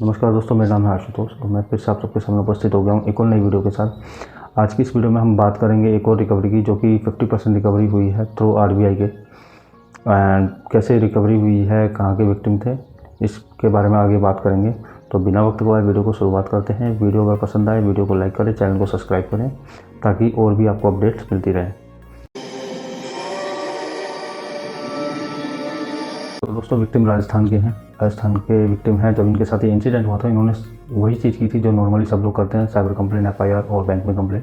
नमस्कार दोस्तों, मेरा नाम है आशुतोष और मैं फिर से आप सबके सामने उपस्थित हो गया हूँ एक और नई वीडियो के साथ। आज की इस वीडियो में हम बात करेंगे एक और रिकवरी की, जो कि 50% रिकवरी हुई है थ्रू आरबीआई के। एंड कैसे रिकवरी हुई है, कहाँ के विक्टिम थे, इसके बारे में आगे बात करेंगे। तो बिना वक्त गवाए वीडियो को शुरुआत करते हैं। वीडियो अगर पसंद आए वीडियो को लाइक करें, चैनल को सब्सक्राइब करें ताकि और भी आपको अपडेट्स मिलती रहे। तो दोस्तों, विक्टिम राजस्थान के हैं। राजस्थान के विक्टिम हैं। जब इनके साथ ये इंसिडेंट हुआ था, इन्होंने वही चीज़ की थी जो नॉर्मली सब लोग करते हैं, साइबर कंप्लेन, एफआईआर और बैंक में कंप्लेन।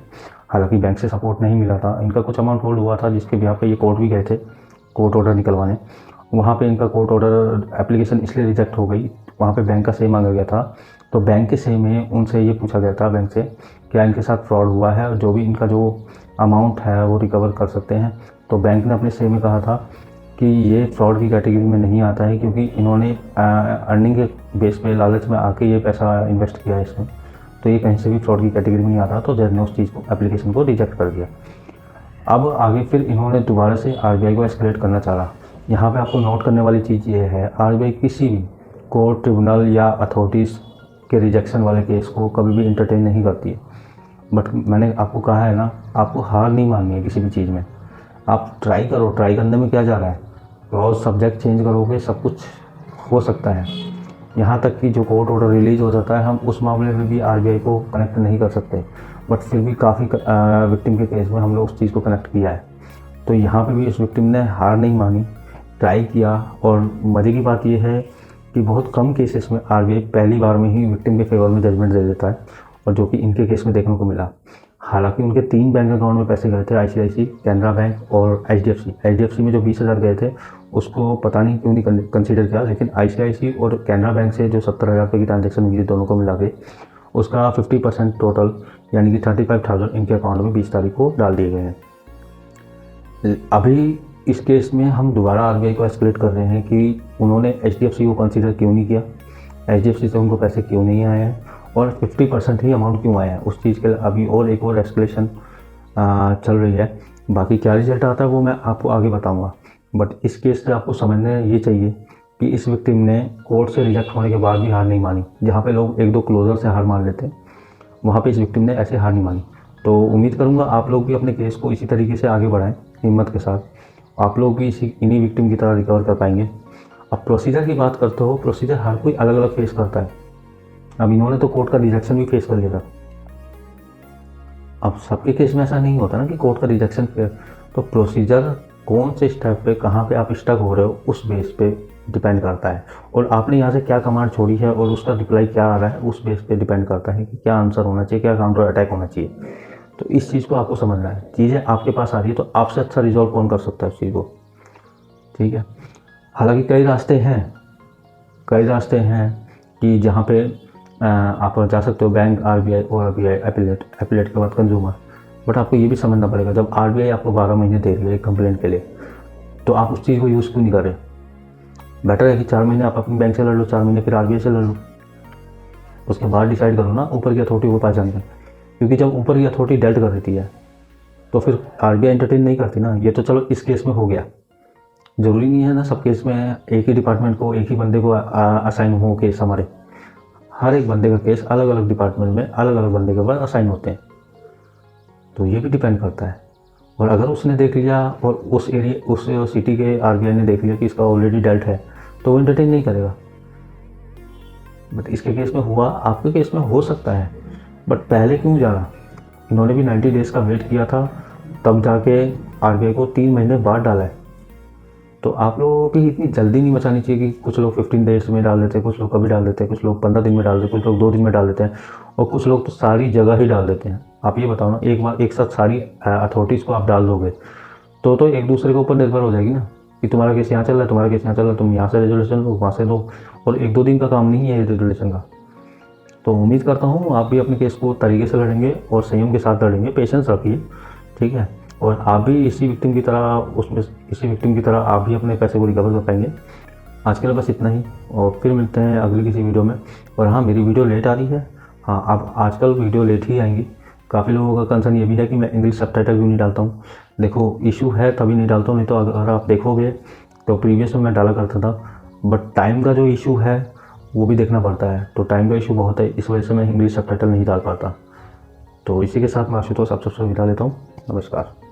हालांकि बैंक से सपोर्ट नहीं मिला था। इनका कुछ अमाउंट होल्ड हुआ था, जिसके बिहाफ पे ये कोर्ट भी गए थे, कोर्ट ऑर्डर निकलवाने। वहाँ पे इनका कोर्ट ऑर्डर एप्लीकेशन इसलिए रिजेक्ट हो गई, वहाँ पे बैंक का सही मांगा गया था। तो बैंक के सही में उनसे ये पूछा गया था, बैंक से, क्या इनके साथ फ्रॉड हुआ है और जो भी इनका जो अमाउंट है वो रिकवर कर सकते हैं। तो बैंक ने अपने सही में कहा था कि ये फ्रॉड की कैटेगरी में नहीं आता है, क्योंकि इन्होंने अर्निंग के बेस पे, लालच में आके ये पैसा इन्वेस्ट किया है इसमें, तो ये कहीं से भी फ्रॉड की कैटेगरी में नहीं आता। तो जज ने उस चीज़ को, एप्लीकेशन को रिजेक्ट कर दिया। अब आगे फिर इन्होंने दोबारा से आरबीआई को एस्केलेट करना चाहा। यहाँ पे आपको नोट करने वाली चीज़ ये है, आरबीआई किसी भी कोर्ट, ट्रिब्यूनल या अथॉरिटीज़ के रिजेक्शन वाले केस को कभी भी इंटरटेन नहीं करती है। बट मैंने आपको कहा है ना, आपको हार नहीं माननी है किसी भी चीज़ में। आप ट्राई करो, ट्राई करने में क्या जा रहा है। और सब्जेक्ट चेंज करोगे, सब कुछ हो सकता है। यहाँ तक कि जो कोर्ट ऑर्डर रिलीज हो जाता है, हम उस मामले में भी आरबीआई को कनेक्ट नहीं कर सकते। बट फिर भी काफ़ी विक्टिम के केस में हम लोग उस चीज़ को कनेक्ट किया है। तो यहाँ पे भी इस विक्टिम ने हार नहीं मानी, ट्राई किया। और मज़े की बात यह है कि बहुत कम केसेस में आरबीआई पहली बार में ही विक्टिम के फेवर में जजमेंट दे देता है, और जो कि इनके केस में देखने को मिला। हालांकि उनके 3 बैंक अकाउंट में पैसे गए थे, आईसीआईसी, कैनरा बैंक और एचडीएफसी में जो 20,000 गए थे उसको पता नहीं क्यों नहीं कंसीडर किया, लेकिन आईसीआईसी और कैनरा बैंक से जो 70,000 रुपये की ट्रांजेक्शन हुई थी दोनों को मिला के, उसका 50% टोटल यानी कि 35,000 इनके अकाउंट में 20 तारीख को डाल दिए गए हैं। अभी इस केस में हम दोबारा आरबीआई को एस्केलेट कर रहे हैं कि उन्होंने एचडीएफसी को कंसीडर क्यों नहीं किया, एचडीएफसी से उनको पैसे क्यों नहीं आए हैं, और 50% ही अमाउंट क्यों आया है। उस चीज़ के लिए अभी और एक और एस्केलेशन चल रही है। बाकी क्या रिजल्ट आता है वो मैं आपको आगे बताऊंगा। बट इस केस से आपको समझने ये चाहिए कि इस विक्टिम ने कोर्ट से रिजेक्ट होने के बाद भी हार नहीं मानी। जहाँ पे लोग 1-2 क्लोजर से हार मान लेते हैं, वहाँ पे इस विक्टिम ने ऐसे हार नहीं मानी। तो उम्मीद करूँगा आप लोग भी अपने केस को इसी तरीके से आगे बढ़ाएं, हिम्मत के साथ। आप लोग भी इन्हीं विक्टिम की तरह रिकवर कर पाएंगे। अब प्रोसीजर की बात करते हो, प्रोसीजर हर कोई अलग अलग फेस करता है। अब इन्होंने तो कोर्ट का रिजेक्शन भी फेस कर लिया था। अब सबके केस में ऐसा नहीं होता ना कि कोर्ट का रिजेक्शन पे, तो प्रोसीजर कौन से स्टेप पे, कहाँ पे आप स्टक हो रहे हो, उस बेस पे डिपेंड करता है। और आपने यहाँ से क्या कमांड छोड़ी है और उसका रिप्लाई क्या आ रहा है, उस बेस पे डिपेंड करता है कि क्या आंसर होना चाहिए, क्या काउंटर अटैक होना चाहिए। तो इस चीज़ को आपको समझना है। चीज़ें आपके पास आ रही है तो आपसे अच्छा रिजॉल्व कौन कर सकता है उस चीज़ को, ठीक है। हालांकि कई रास्ते हैं कि जहाँ पे आप जा सकते हो, बैंक, आरबीआई और आरबीआई एपिलेट के बाद कंज्यूमर। बट आपको ये भी समझना पड़ेगा, जब आरबीआई आपको 12 महीने दे रही है एक कंप्लेंट के लिए, तो आप उस चीज़ को यूज़ क्यों नहीं कर रहे। बेटर है कि 4 महीने आप अपनी बैंक से लड़ लो, 4 महीने फिर आरबीआई से लड़ लो। उसके बाद डिसाइड करो ना ऊपर की अथॉरिटी को पहचान कर। क्योंकि जब ऊपर की अथॉरिटी डेल्ट कर देती है तो फिर आरबीआई एंटरटेन नहीं करती ना। ये तो चलो इस केस में हो गया, ज़रूरी नहीं है ना सब केस में एक ही डिपार्टमेंट को, एक ही बंदे को असाइन हो केस। हमारे हर एक बंदे का केस अलग अलग डिपार्टमेंट में अलग अलग बंदे के पास असाइन होते हैं। तो ये भी डिपेंड करता है। और अगर उसने देख लिया और उस सिटी के आरबीआई ने देख लिया कि इसका ऑलरेडी डेल्ट है, तो वो एंटरटेन नहीं करेगा। बट इसके केस में हुआ, आपके केस में हो सकता है, बट पहले क्यों जा रहा। इन्होंने भी 90 डेज़ का वेट किया था, तब जाके आरबीआई को 3 महीने बाद डाला है। तो आप लोगों की इतनी जल्दी नहीं मचानी चाहिए कि कुछ लोग 15 डेज में डाल देते हैं, कुछ लोग कभी डाल देते हैं, कुछ लोग 15 दिन में डाल देते हैं, कुछ लोग 2 दिन में डाल देते हैं, और कुछ लोग तो सारी जगह ही डाल देते हैं। आप ये बताओ ना, एक बार एक साथ सारी अथॉरिटीज़ को आप डाल दोगे तो एक दूसरे के ऊपर निर्भर हो जाएगी ना, कि तुम्हारा केस यहाँ चल रहा है, तुम्हारा केस यहाँ चल रहा है, तुम यहाँ से रेजोल्यूशन लो, वहाँ से लो। और 1-2 दिन का काम नहीं है रेजोल्यूशन का। तो उम्मीद करता हूँ आप भी अपने केस को तरीके से लड़ेंगे और संयम के साथ लड़ेंगे, पेशेंस रखिए, ठीक है। और आप भी इसी विक्टिम की तरह आप भी अपने पैसे को रिकवर कर पाएंगे। आज के लिए बस इतना ही, और फिर मिलते हैं अगली किसी वीडियो में। और हाँ, मेरी वीडियो लेट आ रही है। हाँ, अब आजकल वीडियो लेट ही आएंगी। काफ़ी लोगों का कंसर्न ये भी है कि मैं इंग्लिश सबटाइटल क्यों नहीं डालता हूँ। देखो, इशू है तभी नहीं डालता हूँ, नहीं तो अगर आप देखोगे तो प्रीवियस में मैं डाला करता था। बट टाइम का जो इशू है वो भी देखना पड़ता है, तो टाइम का इशू बहुत है, इस वजह से मैं इंग्लिश सबटाइटल नहीं डाल पाता। तो इसी के साथ मैं आशुतोष आप सबसे विदा लेता हूँ। नमस्कार।